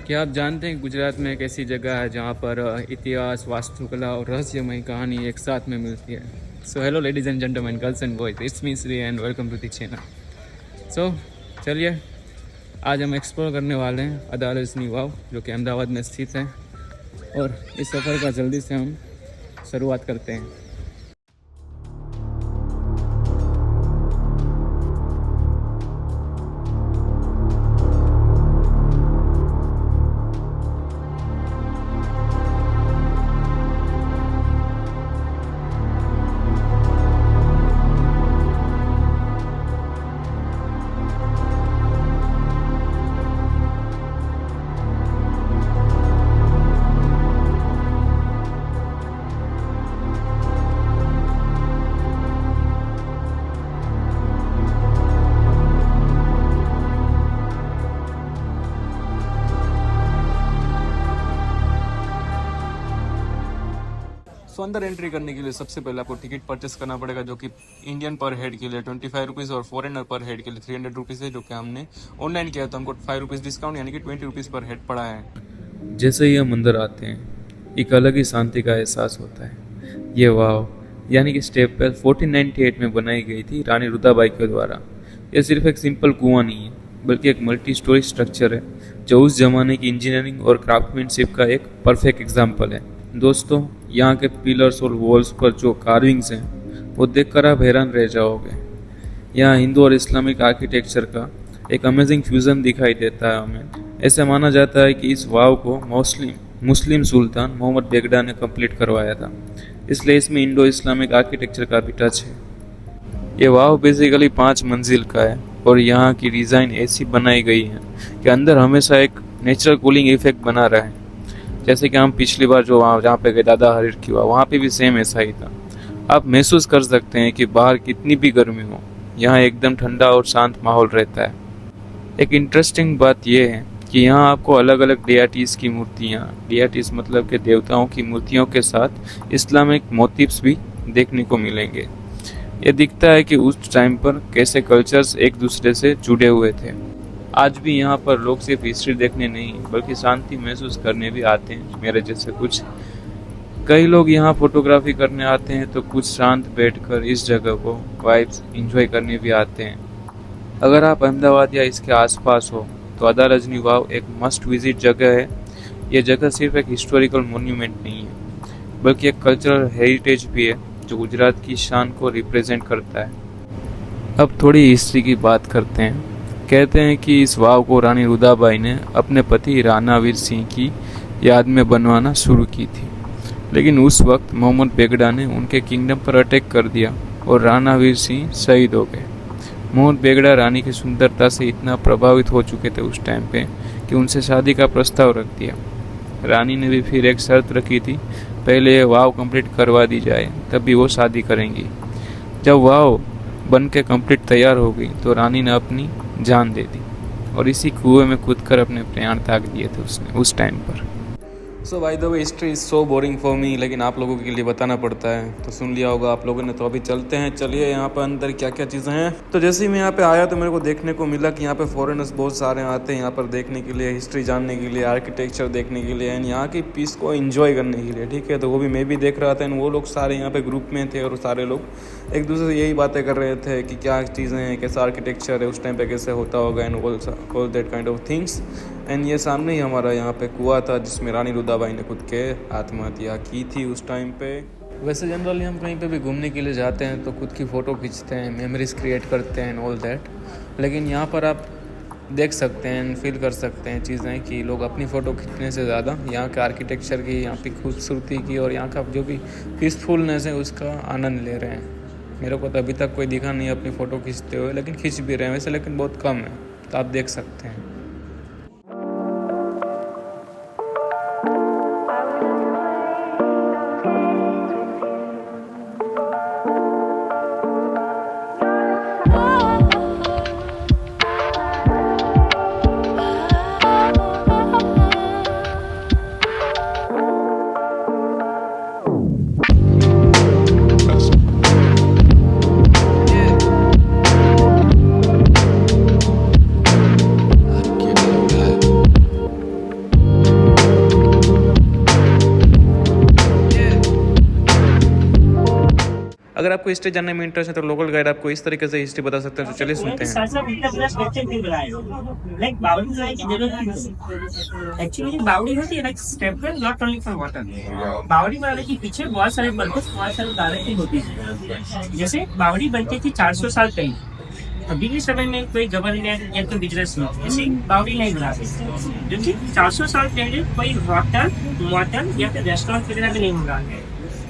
क्या आप जानते हैं गुजरात में एक ऐसी जगह है जहाँ पर इतिहास, वास्तुकला और रहस्यमय कहानी एक साथ में मिलती है। So hello ladies and gentleman, girls and boys, it's me Shree and welcome to the channel. So चलिए, आज हम एक्सप्लोर करने वाले हैं अदालजनी वाव, जो कि अहमदाबाद में स्थित है। और इस सफ़र का जल्दी से हम शुरुआत करते हैं। सो अंदर एंट्री करने के लिए सबसे पहले आपको टिकट परचेस करना पड़ेगा, जो कि इंडियन पर हेड के लिए 25 रुपीज़ और फॉरेनर पर हेड के लिए 300 रुपीज़ है, जो कि हमने ऑनलाइन किया तो हमको 5 रुपीज़ डिस्काउंट यानी कि 20 रुपीज़ पर हेड पड़ा है। जैसे ही हम अंदर आते हैं एक अलग ही शांति का एहसास होता है। ये वाव यानी कि स्टेप वेल 1498 में बनाई गई थी रानी रुदाबाई के द्वारा। यह सिर्फ एक सिंपल कुआं नहीं है, बल्कि एक मल्टी स्टोरी स्ट्रक्चर है, जो उस जमाने की इंजीनियरिंग और क्राफ्टमैनशिप का एक परफेक्ट एग्जाम्पल है। दोस्तों, यहाँ के पिलर्स और वॉल्स पर जो कार्विंग्स हैं वो देखकर आप हैरान रह जाओगे। यहाँ हिंदू और इस्लामिक आर्किटेक्चर का एक अमेजिंग फ्यूज़न दिखाई देता है हमें। ऐसे माना जाता है कि इस वाव को मुस्लिम सुल्तान मोहम्मद बेगडा ने कंप्लीट करवाया था, इसलिए इसमें इंडो इस्लामिक आर्किटेक्चर का भी टच है। ये वाव बेसिकली 5 मंजिल का है और यहाँ की डिज़ाइन ऐसी बनाई गई है कि अंदर हमेशा एक नेचुरल कूलिंग इफेक्ट बना रहा है। जैसे कि हम पिछली बार जो जहाँ पे गए दादा हरीर की वहाँ पे भी सेम ऐसा ही था। आप महसूस कर सकते हैं कि बाहर कितनी भी गर्मी हो, यहाँ एकदम ठंडा और शांत माहौल रहता है। एक इंटरेस्टिंग बात यह है कि यहाँ आपको अलग अलग डियाटीज़ की मूर्तियाँ, डियाटीज़ मतलब के देवताओं की मूर्तियों के साथ इस्लामिक मोटिव्स भी देखने को मिलेंगे। ये दिखता है कि उस टाइम पर कैसे कल्चर्स एक दूसरे से जुड़े हुए थे। आज भी यहाँ पर लोग सिर्फ हिस्ट्री देखने नहीं बल्कि शांति महसूस करने भी आते हैं। मेरे जैसे कुछ कई लोग यहाँ फोटोग्राफी करने आते हैं, तो कुछ शांत बैठकर इस जगह को वाइब्स एंजॉय करने भी आते हैं। अगर आप अहमदाबाद या इसके आसपास हो तो अदालजनी वाव एक मस्ट विजिट जगह है। यह जगह सिर्फ एक हिस्टोरिकल मोन्यूमेंट नहीं है, बल्कि एक कल्चरल हेरिटेज भी है जो गुजरात की शान को रिप्रेजेंट करता है। अब थोड़ी हिस्ट्री की बात करते हैं। कहते हैं कि इस वाव को रानी रुदाबाई ने अपने पति राणा वीर सिंह की याद में बनवाना शुरू की थी, लेकिन उस वक्त मोहम्मद बेगडा ने उनके किंगडम पर अटैक कर दिया और राणा वीर सिंह शहीद हो गए। मोहम्मद बेगडा रानी की सुंदरता से इतना प्रभावित हो चुके थे उस टाइम पे कि उनसे शादी का प्रस्ताव रख दिया। रानी ने भी फिर एक शर्त रखी थी, पहले ये वाव कंप्लीट करवा दी जाए तभी वो शादी करेंगी। जब वाव बन के कंप्लीट तैयार हो गई तो रानी ने अपनी जान दे दी और इसी कुएं में कूदकर अपने प्राण त्याग दिए थे उसने उस टाइम पर। So by the way, history is so boring for me, लेकिन आप लोगों के लिए बताना पड़ता है, तो सुन लिया होगा आप लोगों ने। तो अभी चलते हैं, चलिए यहाँ पर अंदर क्या क्या चीज़ें हैं। तो जैसे ही मैं यहाँ पे आया तो मेरे को देखने को मिला कि यहाँ पे फॉरेनर्स बहुत सारे आते हैं यहाँ पर देखने के लिए, हिस्ट्री जानने के लिए, आर्किटेक्चर देखने के लिए एंड यहाँ की पीस को एंजॉय करने के लिए। ठीक है, तो वो भी मैं भी देख रहा था एंड वो लोग सारे यहाँ पे ग्रुप में थे और सारे लोग एक दूसरे से यही बातें कर रहे थे कि क्या चीज़ें हैं, कैसा आर्किटेक्चर है, उस टाइम पे कैसे होता होगा and all that kind of things. And ये सामने ही हमारा यहाँ पे कुआं था जिसमें रानी रुदाबाई ने खुद के आत्महत्या की थी उस टाइम पे। वैसे जनरली हम कहीं पे भी घूमने के लिए जाते हैं तो खुद की फ़ोटो खींचते हैं, मेमोरीज क्रिएट करते हैं ऑल दैट, लेकिन यहाँ पर आप देख सकते हैं, फील कर सकते हैं चीज़ें कि लोग अपनी फ़ोटो खींचने से ज़्यादा यहाँ के आर्किटेक्चर की, यहाँ की खूबसूरती की और यहाँ का जो भी पीसफुलनेस है उसका आनंद ले रहे हैं। मेरे को तो अभी तक कोई दिखा नहीं अपनी फ़ोटो खींचते हुए, लेकिन खींच भी रहे हैं वैसे, लेकिन बहुत कम है, तो आप देख सकते हैं। आपको हिस्ट्री जानने में इंटरेस्ट है तो लोकल गाइड आपको इस तरीके से हिस्ट्री बता सकते हैं, तो चलिए सुनते हैं। लाइक बावड़ी बनाने की जरूरत नहीं। एक्चुअली बावड़ी होती है like stepwell not only for water. बावड़ी बनाने के पीछे बहुत सारे पर्पस, बहुत सारी डायरेक्टिव होती है। जैसे बावड़ी बनती थी 400 साल पहले। अभी के समय में कोई गवर्नमेंट या कोई बिजनेस में ऐसी बावड़ी नहीं बनाते, क्योंकि 400 साल पहले कोई होटल, मोटल या फिर रेस्टोरेंट वगैरह भी नहीं बना है।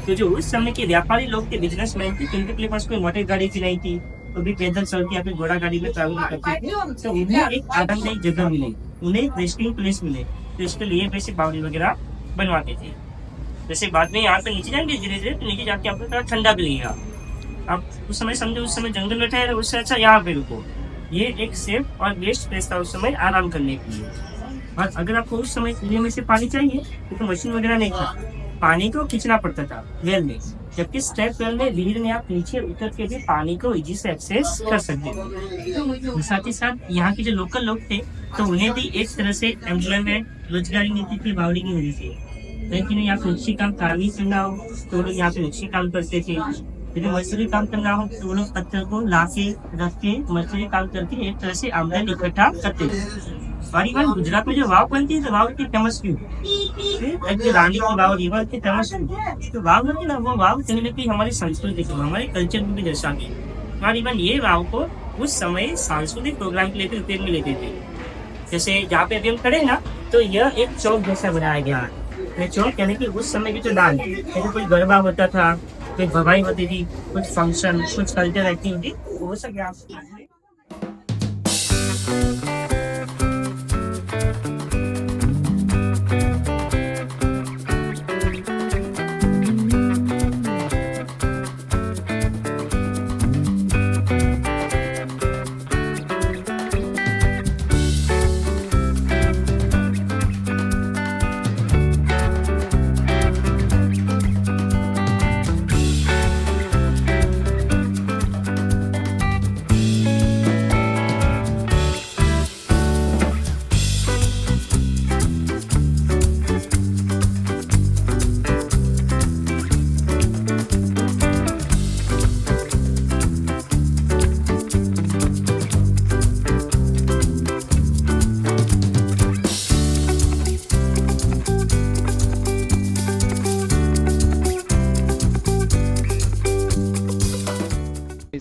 तो जो उस समय के व्यापारी लोग थे, बिजनेसमैन थे, उनके पास कोई मोटर गाड़ी की नहीं थी, तो भी पैदल चल के या फिर घोड़ा गाड़ी में ट्रैवल करते थे। तो उन्हें एक आरामदायक जगह मिली, उन्हें एक रेस्टिंग प्लेस मिले, तो इसके लिए वैसे बावड़ी वगैरह बनवाते थे। जैसे बाद में यहाँ पे नीचे जाएंगे धीरे धीरे, तो नीचे जाके आपको थोड़ा ठंडा भी लगेगा। आप उस समय समझो, उस समय जंगल में ठहरे, उससे अच्छा यहाँ पे रुको। ये एक सेफ और बेस्ट प्लेस था उस समय आराम करने के लिए। और अगर आपको उस समय कुएं में से पानी चाहिए तो मशीन वगैरह नहीं था, पानी को खींचना पड़ता था वेल में। जबकि स्टेप वेल में धीरे धीरे आप नीचे उतर के भी पानी को इजी से एक्सेस कर सकते थे। साथ ही साथ यहाँ के जो लोकल लोग थे, तो उन्हें भी एक तरह से एम्प्लॉयमेंट, रोजगारी मिलती थी बावड़ी की वजह से। लेकिन यहाँ पे नक्शी काम कार्य करना हो तो लोग यहाँ पे नक्शी काम करते थे। यदि मजदूरी काम करना हो तो वो लोग पत्थर को ला के रख के मजदूरी काम करके एक तरह से आमदनी इकट्ठा करते थे। और इवन गुजरात में जो वाव बनती है, तो वाव इतनी फेमस क्यों? रानी की वाव रिवर इतनी फेमस क्यों? तो वाव बनती ना, वो वाव कहीं ना कहीं हमारी संस्कृति को, हमारे कल्चर को भी दर्शाती है। और इवन ये वाव को उस समय सांस्कृतिक प्रोग्राम के लिए उपयोग में लेते थे। जैसे जहाँ पे अभी हम खड़े ना, तो यह एक चौक जैसा बनाया गया है। चौक यानी कि उस समय की जो डांस, जैसे कोई गरबा होता था, कोई भवाई होती थी, कुछ फंक्शन, कुछ कल्चर एक्टिविटी, वो सब यहाँ पे।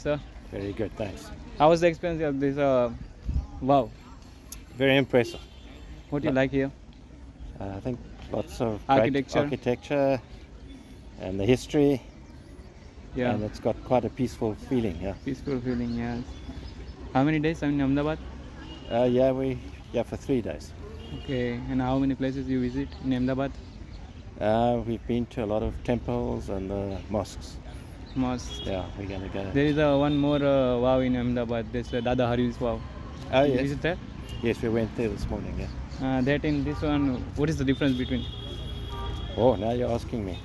Sir, Very good, thanks. how was the experience of this? Wow, Very impressive. what do you like here? I think lots of Architecture. great architecture and the history, Yeah, and it's got quite a peaceful feeling. Yeah, peaceful feeling. Yes. How many days in Ahmedabad? yeah, for 3 days. Okay, and how many places you visit in Ahmedabad? We've been to a lot of temples and mosques. Mosque. Yeah, we're gonna go. There is one more wow in Ahmedabad. This Dada Hari's wow. Oh Is yes, it there? yes, we went there this morning. Yeah. That in this one, what is the difference between? Oh, now you're asking me.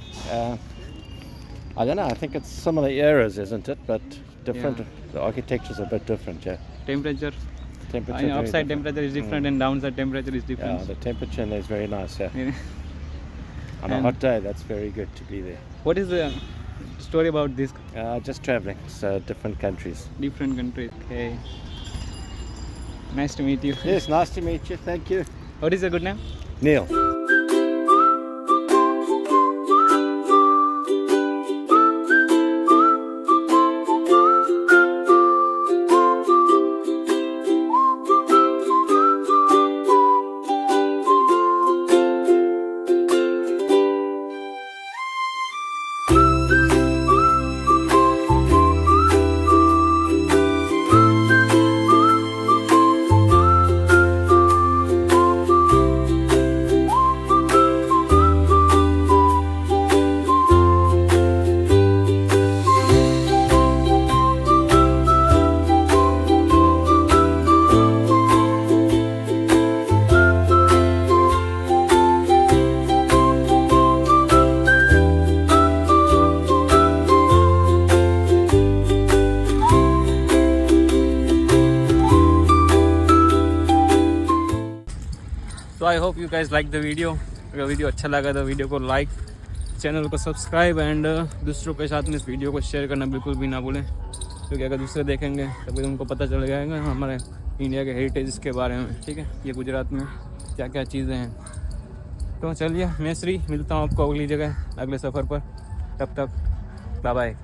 I don't know. I think it's similar eras, isn't it? But different. Yeah. The architecture's a bit different. Yeah. Temperature. Temperature. very Upside different. temperature is different and downside temperature is Yeah, different. the temperature in there is very nice. Yeah. Yeah. On a And- hot day, that's very good to be there. What is the story about this Just traveling, so different countries. different countries? Okay. Nice to meet you. Yes, nice to meet you. Thank you. What is your good name? Neil. So I hope you guys like the video. अगर video अच्छा लगा तो video को like channel को subscribe and दूसरों के साथ में इस वीडियो को शेयर करना बिल्कुल भी ना भूलें, क्योंकि अगर दूसरे देखेंगे तभी उनको पता चल जाएगा हमारे इंडिया के हेरिटेज के बारे में। ठीक है, ये गुजरात में क्या क्या चीज़ें हैं। तो चलिए मैं श्री मिलता हूँ आपको अगली जगह अगले सफ़र पर, तब तक बाय बाय।